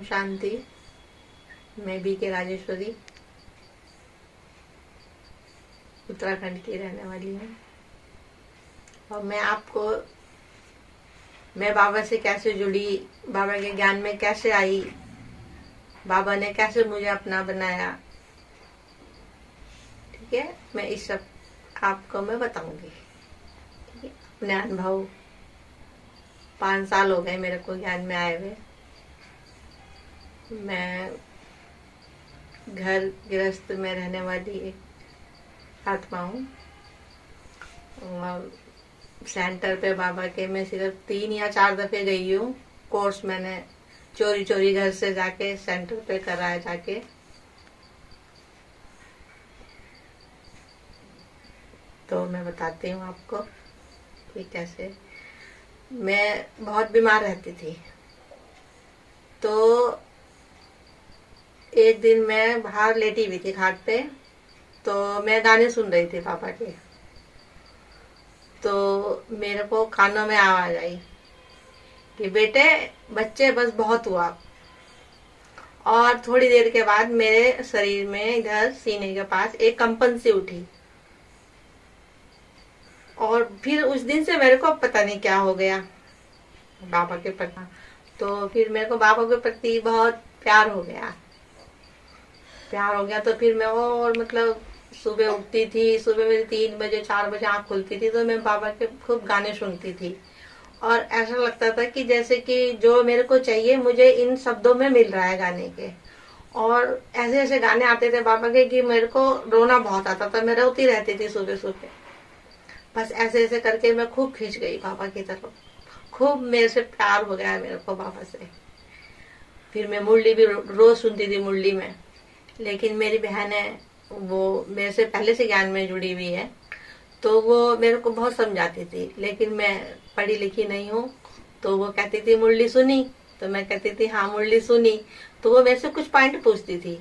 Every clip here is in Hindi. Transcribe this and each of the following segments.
ओम शांति। मैं बी के राजेश्वरी उत्तराखंड की रहने वाली हूँ और मैं बाबा से कैसे जुड़ी, बाबा के ज्ञान में कैसे आई, बाबा ने कैसे मुझे अपना बनाया, ठीक है। मैं इस सब आपको मैं बताऊंगी, ठीक है। अपने अनुभव 5 साल हो गए मेरे को ज्ञान में आए हुए। मैं घर गृहस्थ में रहने वाली एक आत्मा हूँ और सेंटर पे बाबा के मैं सिर्फ 3 या 4 दफे गई हूँ। कोर्स मैंने चोरी चोरी घर से जाके सेंटर पे कराया जाके। तो मैं बताती हूँ आपको कि कैसे। मैं बहुत बीमार रहती थी, तो एक दिन मैं बाहर लेटी हुई थी खाट पे, तो मैं गाने सुन रही थी पापा के। तो मेरे को कानों में आवाज आई कि बेटे बच्चे बस बहुत हुआ। और थोड़ी देर के बाद मेरे शरीर में इधर सीने के पास एक कंपन सी उठी और फिर उस दिन से मेरे को पता नहीं क्या हो गया बाबा के प्रति। तो फिर मेरे को बाबा के प्रति बहुत प्यार हो गया। तो फिर मैं और मतलब सुबह उठती थी, सुबह मेरी 3 बजे 4 बजे आँख खुलती थी तो मैं बाबा के खूब गाने सुनती थी और ऐसा लगता था कि जैसे कि जो मेरे को चाहिए मुझे इन शब्दों में मिल रहा है गाने के। और ऐसे ऐसे गाने आते थे बाबा के कि मेरे को रोना बहुत आता था, मैं रोती रहती थी सुबह सुबह। बस ऐसे ऐसे करके मैं खूब खींच गई बाबा की तरफ, खूब मेरे से प्यार हो गया मेरे को बाबा से। फिर मैं मुरली भी रोज सुनती थी मुरली में। लेकिन मेरी बहन है, वो मेरे से पहले से ज्ञान में जुड़ी हुई है, तो वो मेरे को बहुत समझाती थी। लेकिन मैं पढ़ी लिखी नहीं हूँ, तो वो कहती थी मुरली सुनी, तो मैं कहती थी हाँ मुरली सुनी। तो वो मेरे से कुछ पॉइंट पूछती थी,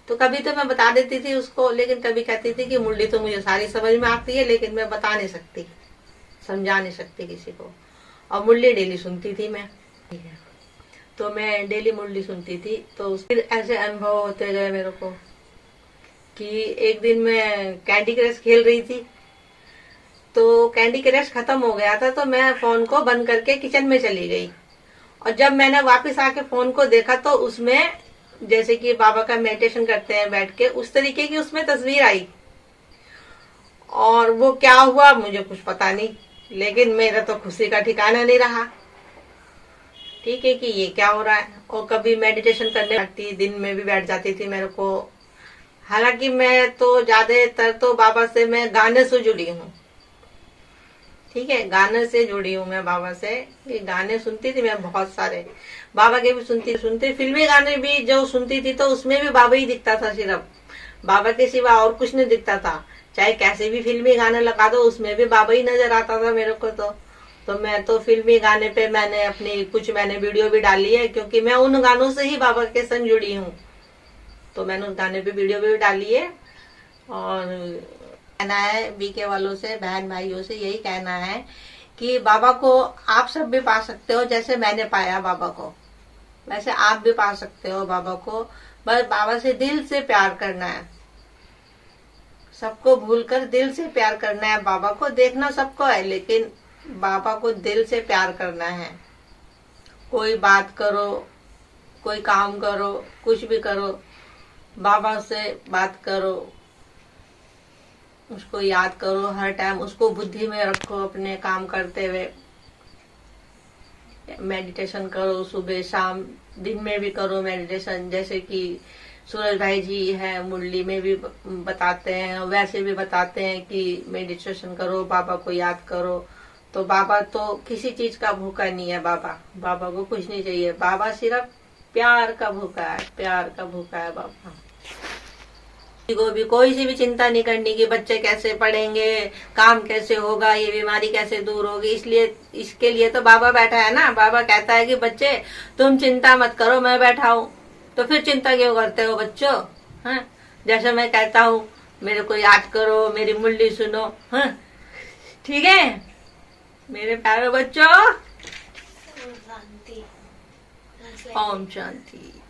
तो कभी तो मैं बता देती थी उसको, लेकिन कभी कहती थी कि मुरली तो मुझे सारी समझ में आती है लेकिन मैं बता नहीं सकती, समझा नहीं सकती किसी को। और मुरली डेली सुनती थी मैं, ठीक है। तो मैं डेली मुरली सुनती थी। तो फिर ऐसे अनुभव होते गए मेरे को कि एक दिन मैं कैंडी क्रश खेल रही थी, तो कैंडी क्रश खत्म हो गया था, तो मैं फोन को बंद करके किचन में चली गई। और जब मैंने वापस आके फोन को देखा तो उसमें जैसे कि बाबा का मेडिटेशन करते हैं बैठ के, उस तरीके की उसमें तस्वीर आई। और वो क्या हुआ मुझे कुछ पता नहीं, लेकिन मेरा तो खुशी का ठिकाना नहीं रहा, ठीक है, कि ये क्या हो रहा है। और कभी मेडिटेशन करने बैठती, दिन में भी बैठ जाती थी मेरे को। हालांकि मैं तो ज्यादातर तो बाबा से मैं गाने से जुड़ी हूँ, ठीक है, गाने से जुड़ी हूँ मैं बाबा से। ये गाने सुनती थी मैं बहुत सारे, बाबा के भी सुनती फिल्मी गाने भी जो सुनती थी, तो उसमें भी बाबा ही दिखता था, सिर्फ बाबा के सिवा और कुछ नहीं दिखता था। चाहे कैसे भी फिल्मी गाने लगा दो उसमें भी बाबा ही नजर आता था मेरे को। तो मैं तो फिल्मी गाने पे मैंने वीडियो भी डाली है, क्योंकि मैं उन गानों से ही बाबा के संग जुड़ी हूँ। तो मैंने उस गाने पे वीडियो भी डाली है। और कहना है बीके वालों से, बहन भाइयों से यही कहना है कि बाबा को आप सब भी पा सकते हो, जैसे मैंने पाया बाबा को वैसे आप भी पा सकते हो बाबा को। बस बाबा से दिल से प्यार करना है, सबको भूलकर दिल से प्यार करना है। बाबा को देखना सबको है, लेकिन बाबा को दिल से प्यार करना है। कोई बात करो, कोई काम करो, कुछ भी करो, बाबा से बात करो, उसको याद करो हर टाइम, उसको बुद्धि में रखो अपने काम करते हुए। मेडिटेशन करो सुबह शाम, दिन में भी करो मेडिटेशन, जैसे कि सूरज भाई जी है मुरली में भी बताते हैं, वैसे भी बताते हैं कि मेडिटेशन करो, बाबा को याद करो। तो बाबा तो किसी चीज का भूखा नहीं है। बाबा को कुछ नहीं चाहिए, बाबा सिर्फ प्यार का भूखा है, प्यार का भूखा है बाबा। को भी कोई सी भी चिंता नहीं करनी कि बच्चे कैसे पढ़ेंगे, काम कैसे होगा, ये बीमारी कैसे दूर होगी। इसके लिए तो बाबा बैठा है ना। बाबा कहता है कि बच्चे तुम चिंता मत करो, मैं बैठा हूँ। तो फिर चिंता क्यों करते हो बच्चों? हाँ, जैसे मैं कहता हूँ मेरे को याद करो, मेरी मुरली सुनो, हाँ ठीक है मेरे प्यारे बच्चों। ओम शांति।